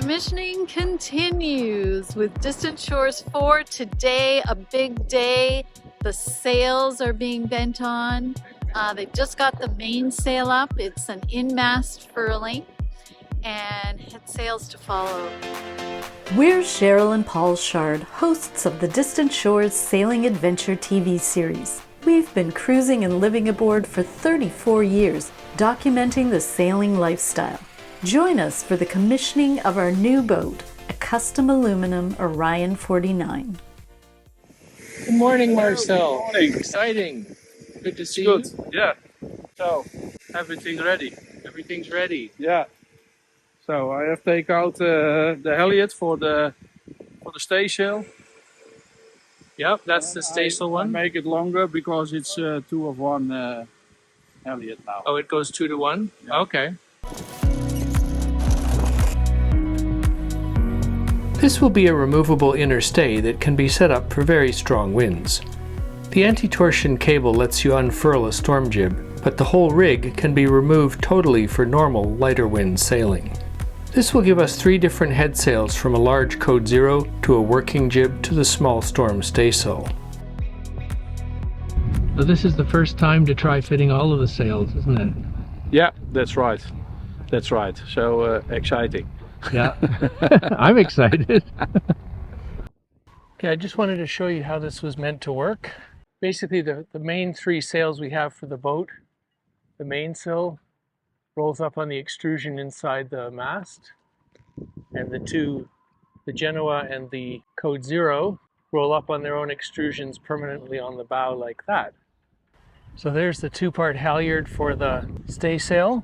Commissioning continues with Distant Shores 4. Today, a big day. The sails are being bent on. They just got the mainsail up. It's an in-mast furling and head sails to follow. We're Cheryl and Paul Shard, hosts of the Distant Shores Sailing Adventure TV series. We've been cruising and living aboard for 34 years, documenting the sailing lifestyle. Join us for the commissioning of our new boat, a custom aluminum Orion 49. Good morning, Marcel. Good morning. Exciting. Good to see Good. you. Yeah. So everything ready. Everything's ready. Yeah. So I have taken out the halyard for the staysail. Yep, that's the staysail I one. make it longer because it's 2 of 1 halyard now. Oh, it goes 2 to 1? Yeah. Okay. This will be a removable inner stay that can be set up for very strong winds. The anti-torsion cable lets you unfurl a storm jib, but the whole rig can be removed totally for normal lighter wind sailing. This will give us 3 different head sails, from a large Code Zero to a working jib to the small storm staysail. So this is the first time to try fitting all of the sails, isn't it? Yeah, that's right. That's right. So exciting. Yeah, I'm excited. Okay, I just wanted to show you how this was meant to work. Basically, the main 3 sails we have for the boat, the mainsail rolls up on the extrusion inside the mast, and the Genoa and the Code Zero, roll up on their own extrusions permanently on the bow like that. So there's the 2-part halyard for the staysail.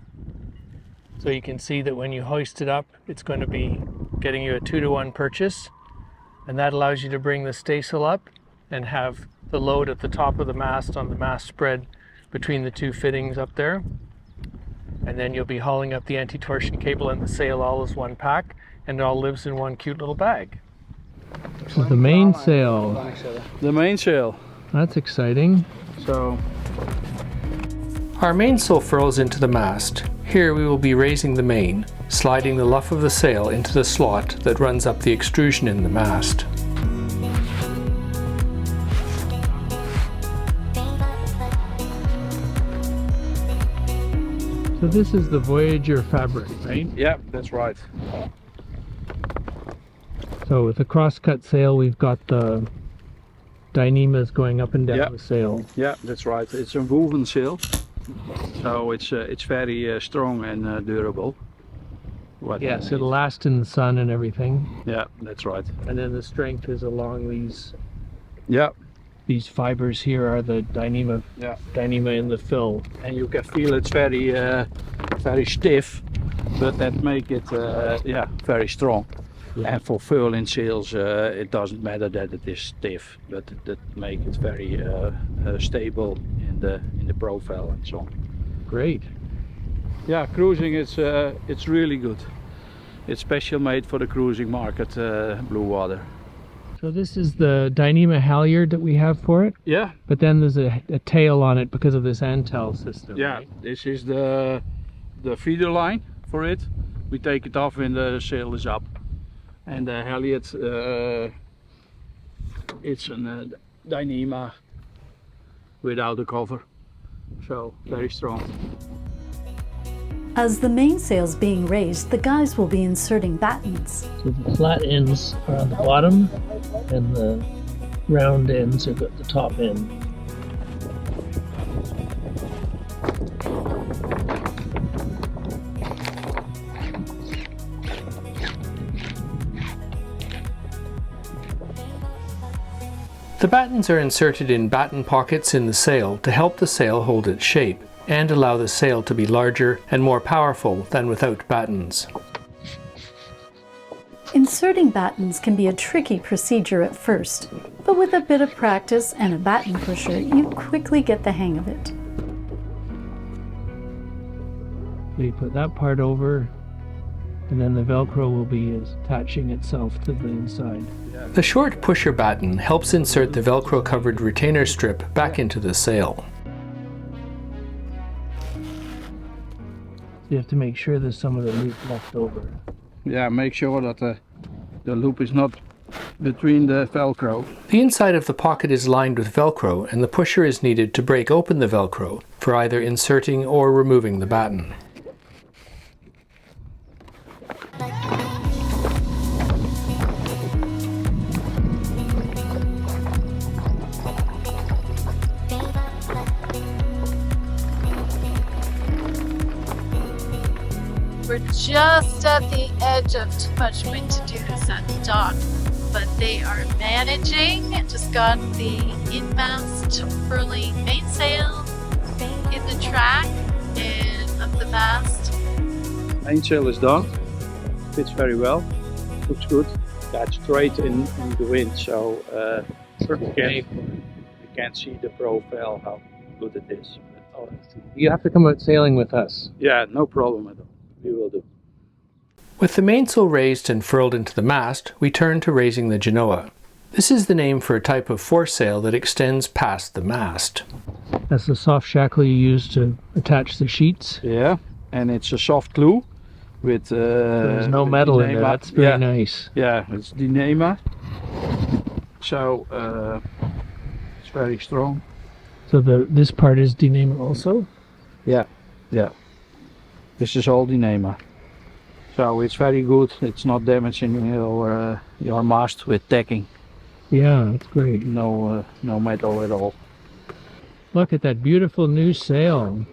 So you can see that when you hoist it up, it's going to be getting you a 2 to 1 purchase. And that allows you to bring the staysail up and have the load at the top of the mast on the mast spread between the 2 fittings up there. And then you'll be hauling up the anti-torsion cable and the sail all as one pack, and it all lives in one cute little bag. So the mainsail. The mainsail. That's exciting. So Our mainsail furls into the mast. Here we will be raising the main, sliding the luff of the sail into the slot that runs up the extrusion in the mast. So this is the Voyager fabric, right? yeah, that's right. So with the cross-cut sail, we've got the dynemas going up and down Yeah. the sail. Yeah, that's right. It's a woven sail, so it's very strong and durable. What Yes, it'll last in the sun and everything. Yeah, that's right. And then the strength is along Yeah, these fibers here are the Dyneema in the fill. and you can feel it's very stiff, but that make it very strong. And for furling sails, it doesn't matter that it is stiff, but that make it very stable in the profile and so on. Great. Yeah, cruising it's really good. It's special made for the cruising market, blue water. So this is the Dyneema halyard that we have for it, Yeah, but then there's a tail on it because of this Antel system. yeah. Right? This is the feeder line for it. We take it off when the sail is up, and the halyard it's a Dyneema without a cover, so very strong. As the mainsail's being raised, the guys will be inserting battens. So the flat ends are on the bottom, and the round ends are at the top end. The battens are inserted in batten pockets in the sail to help the sail hold its shape and allow the sail to be larger and more powerful than without battens. Inserting battens can be a tricky procedure at first, but with a bit of practice and a batten pusher, you quickly get the hang of it. So you put that part over, and then the Velcro will be attaching itself to the inside. The short pusher batten helps insert the Velcro covered retainer strip back into the sail. You have to make sure there's some of the meat left over. yeah, make sure that the loop is not between the Velcro. The inside of the pocket is lined with Velcro, and the pusher is needed to break open the Velcro for either inserting or removing the batten. We're just at the edge of too much wind to do this at the dock, but they are managing. Just got the in-mast furling mainsail in the track and up the mast. Mainsail is done. Fits very well. Looks good. That's straight in the wind, so you can't see the profile how good it is. But, You have to come out sailing with us. yeah, no problem at all. We will do. With the mainsail raised and furled into the mast, we turn to raising the genoa. This is the name for a type of foresail that extends past the mast. That's the soft shackle you use to attach the sheets. Yeah, and it's a soft glue with. There's no metal in it. That's very nice. Yeah, it's Dyneema. So it's very strong. So this part is Dyneema also? Yeah, yeah. This is all Dyneema. So it's very good. It's not damaging your mast with tacking. Yeah, that's great. No metal at all. Look at that beautiful new sail.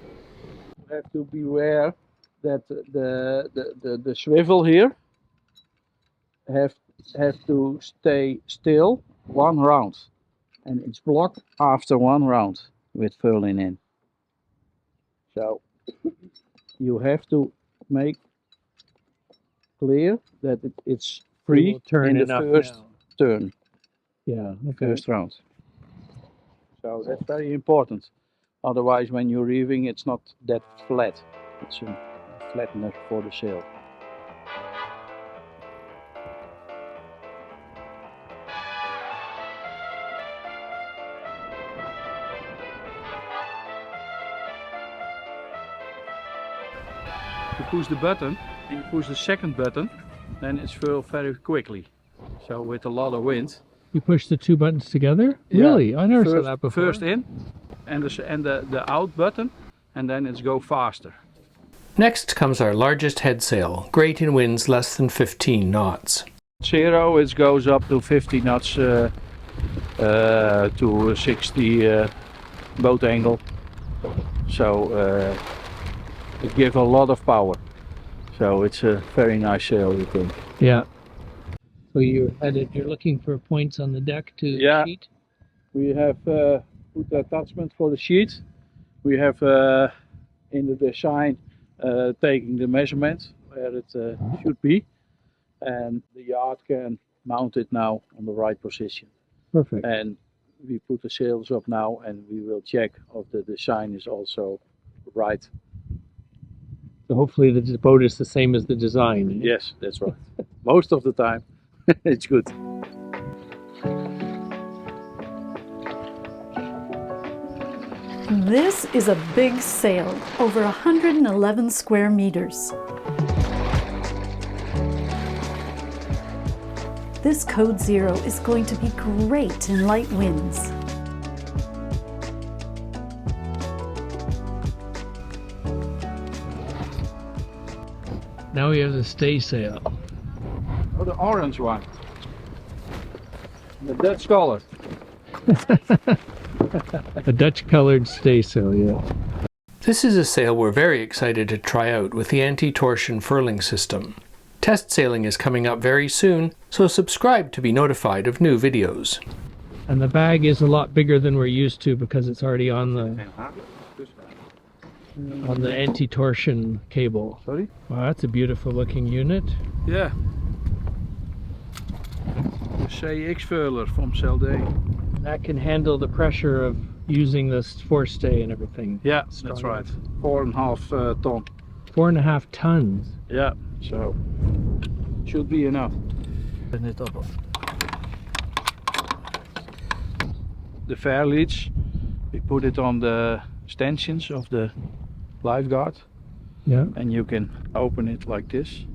You have to beware that the swivel here have to stay still one round, and it's blocked after one round with furling in. So you have to make clear that it's free turn in the enough first now. turn, Yeah, okay. first round. So that's very important. Otherwise, when you're reeving, it's not that flat. It's flattener for the sail. You push the button, and you push the second button, then it's furled very quickly. So with a lot of wind. You push the two buttons together? Yeah. Really? I never saw that before. First in, and the out button, and then it's go faster. Next comes our largest head sail, great in winds less than 15 knots. Zero, it goes up to 50 knots to 60 boat angle. So it gives a lot of power. So it's a very nice sail, you think. Yeah. So you're looking for points on the deck to sheet? We have put the attachment for the sheet. We have in the design taking the measurement where it should be, and the yard can mount it now on the right position. Perfect. And we put the sails up now, and we will check if the design is also right. So hopefully the boat is the same as the design. Yes, that's right. Most of the time it's good. This is a big sail, over 111 square meters. This Code Zero is going to be great in light winds. Now we have the stay sail. Oh, the orange one. The Dutch color. A Dutch colored stay sail, yeah. This is a sail we're very excited to try out with the anti-torsion furling system. Test sailing is coming up very soon, so subscribe to be notified of new videos. And the bag is a lot bigger than we're used to because it's already on the anti-torsion cable. Sorry? Wow, that's a beautiful looking unit. Yeah. The CX furler from Celdé. That can handle the pressure of using this forestay and everything. Yeah, that's right. 4.5 ton. 4.5 tons. Yeah, so should be enough. The fair leads, we put it on the stanchions of the lifeguard, Yeah. and you can open it like this,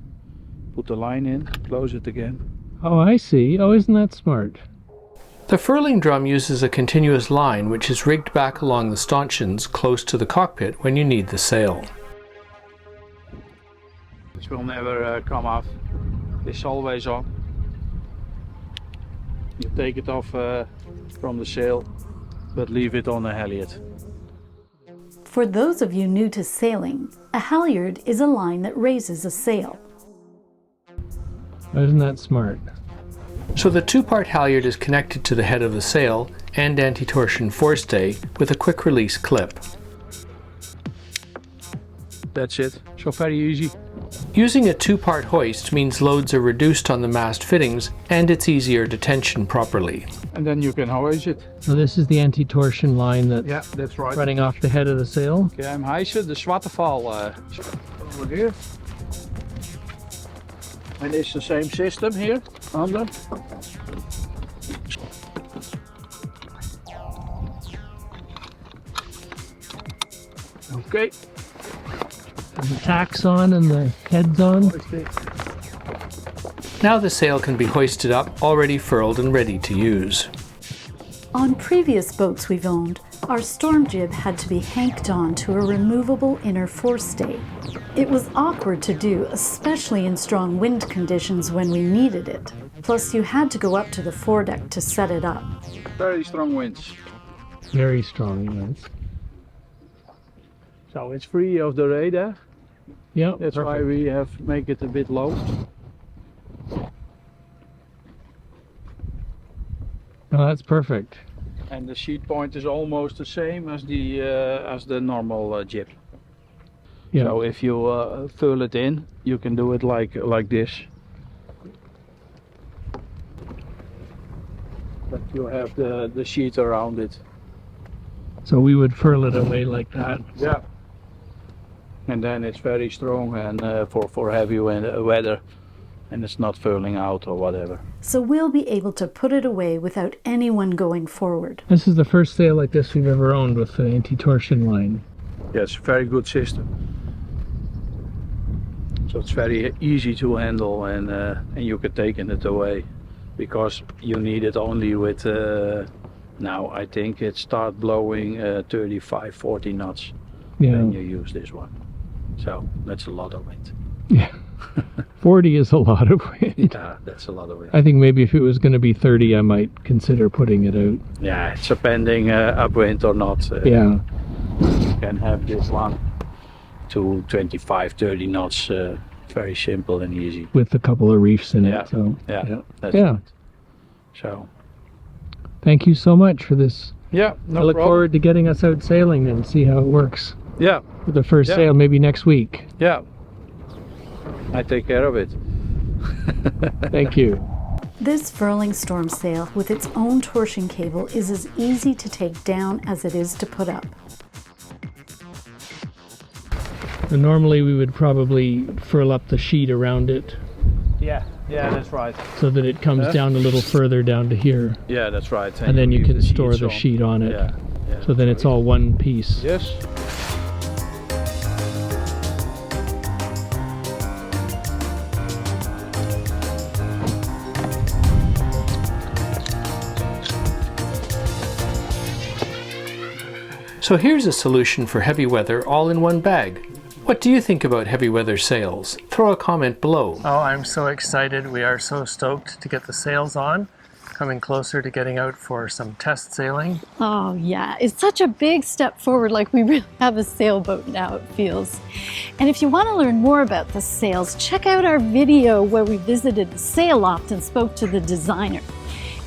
put the line in, close it again. Oh, I see. Oh, isn't that smart? The furling drum uses a continuous line which is rigged back along the stanchions close to the cockpit when you need the sail. This will never come off. It's always on. You take it off from the sail, but leave it on the halyard. For those of you new to sailing, a halyard is a line that raises a sail. Isn't that smart? So the two-part halyard is connected to the head of the sail and anti-torsion forestay with a quick release clip. That's it. So very easy. Using a two-part hoist means loads are reduced on the mast fittings and it's easier to tension properly. And then you can hoist it. So this is the anti-torsion line that's Yeah, that's right. running off the head of the sail. Okay, I'm hijsen, the Zwarteval over here. And it's the same system here, under. Okay. And the tack's on and the head's on. Now the sail can be hoisted up, already furled and ready to use. On previous boats we've owned, our storm jib had to be hanked on to a removable inner forestay. It was awkward to do, especially in strong wind conditions when we needed it. Plus, you had to go up to the foredeck to set it up. Very strong winds. Very strong winds. So it's free of the radar. Yeah, That's why we have make it a bit low. Oh, that's perfect. And the sheet point is almost the same as the normal jib. Yeah. So if you furl it in, you can do it like this. But you have the sheet around it. So we would furl it away like that. Yeah. And then it's very strong and for heavy weather, and it's not furling out or whatever. So we'll be able to put it away without anyone going forward. This is the first sail like this we've ever owned with the anti-torsion line. Yes, very good system. So it's very easy to handle, and you can take it away because you need it only with now I think it start blowing 35-40 knots. Yeah. Then you use this one. So that's a lot of wind. Yeah. 40 is a lot of wind. Yeah, that's a lot of wind. I think maybe if it was going to be 30, I might consider putting it out. Yeah, it's depending upwind or not. Yeah. You can have this one to 25-30 knots. Very simple and easy. With a couple of reefs in Yeah. it. So Yeah, that's Yeah. right. So thank you so much for this. yeah, no I look problem. forward to getting us out sailing and see how it works. Yeah, For the first Yeah. sail, maybe next week. yeah. I take care of it. Thank you. This furling storm sail with its own torsion cable is as easy to take down as it is to put up. And normally we would probably furl up the sheet around it Yeah, that's right. so that it comes down a little further down to here. Yeah, that's right. And then you leave can the store sheets the on. sheet on it. Yeah, So then it's all one piece. Yes. So here's a solution for heavy weather all in one bag. What do you think about heavy weather sails? Throw a comment below. Oh, I'm so excited. We are so stoked to get the sails on. Coming closer to getting out for some test sailing. Oh, yeah. It's such a big step forward. Like, we really have a sailboat now, it feels. And if you want to learn more about the sails, check out our video where we visited the sail loft and spoke to the designer.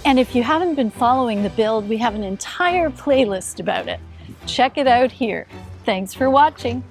And if you haven't been following the build, we have an entire playlist about it. Check it out here. Thanks for watching.